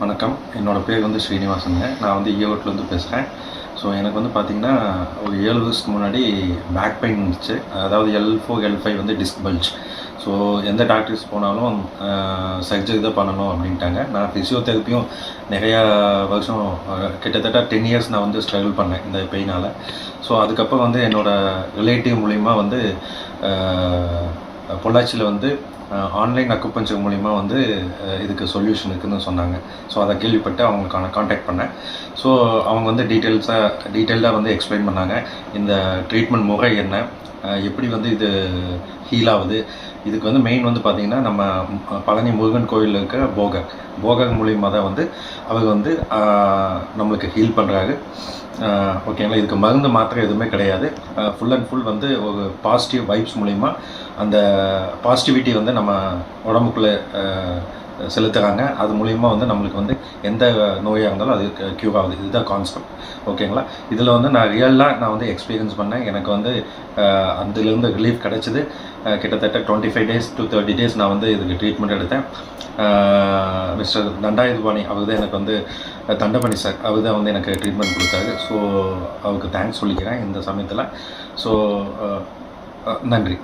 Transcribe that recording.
வணக்கம். என்னோட பேர் வந்து ஸ்ரீனிவாசனுங்க. நான் வந்து ஈரோட்லேருந்து பேசுகிறேன். ஸோ எனக்கு வந்து பார்த்திங்கன்னா, ஒரு 7 வருஷத்துக்கு முன்னாடி பேக் பெயின் இருந்துச்சு. அதாவது L4, L5 வந்து டிஸ்க் பல்ஜ். ஸோ எந்த டாக்டர்ஸ் போனாலும் சர்ஜரி தான் பண்ணணும் அப்படின்ட்டாங்க. நான் ஃபிசியோதெரப்பியும் நிறையா வருஷம் கிட்டத்தட்ட 10 இயர்ஸ் நான் வந்து ஸ்ட்ரகிள் பண்ணேன் இந்த பெயினால். ஸோ அதுக்கப்புறம் வந்து என்னோடய ரிலேட்டிவ் மூலிமா வந்து பொள்ளாச்சியில் வந்து ஆன்லைன் அக்குபஞ்சர் மூலிமா வந்து இதுக்கு சொல்யூஷன் இருக்குதுன்னு சொன்னாங்க. ஸோ அதை கேள்விப்பட்டு அவங்களுக்கான காண்டாக்ட் பண்ணேன். ஸோ அவங்க வந்து டீட்டெயில்டாக வந்து எக்ஸ்பிளைன் பண்ணாங்க. இந்த ட்ரீட்மெண்ட் முறை என்ன, எப்படி வந்து இது ஹீல் ஆகுது. இதுக்கு வந்து மெயின் வந்து பார்த்திங்கன்னா, நம்ம பழனி முருகன் கோயிலில் இருக்க போகர் மூலிமா தான் வந்து அவர் வந்து நம்மளுக்கு ஹீல் பண்ணுறாரு. ஓகேங்களா. இதுக்கு மருந்து மாத்திரை எதுவுமே கிடையாது. ஃபுல் அண்ட் ஃபுல் வந்து ஒரு பாசிட்டிவ் வைப்ஸ் மூலிமா அந்த பாசிட்டிவிட்டி வந்து நம்ம உடம்புக்குள்ளே செலுத்துகிறாங்க. அது மூலிமா வந்து நம்மளுக்கு வந்து எந்த நோயாக இருந்தாலும் அது க்யூர் ஆகுது. இதுதான் கான்செப்ட். ஓகேங்களா. இதில் வந்து நான் ரியலாக வந்து எக்ஸ்பீரியன்ஸ் பண்ணேன். எனக்கு வந்து அதுலேருந்து ரிலீஃப் கிடச்சிது. கிட்டத்தட்ட 25 days to 30 days நான் வந்து இதுக்கு ட்ரீட்மெண்ட் எடுத்தேன். மிஸ்டர் தண்டாயுதபாணி அவர் தான் எனக்கு வந்து தண்டபாணி சார் அவர் தான் வந்து எனக்கு ட்ரீட்மெண்ட் கொடுத்தாரு. ஸோ அவருக்கு தேங்க்ஸ் சொல்லிக்கிறேன் இந்த சமயத்தில். ஸோ நன்றி.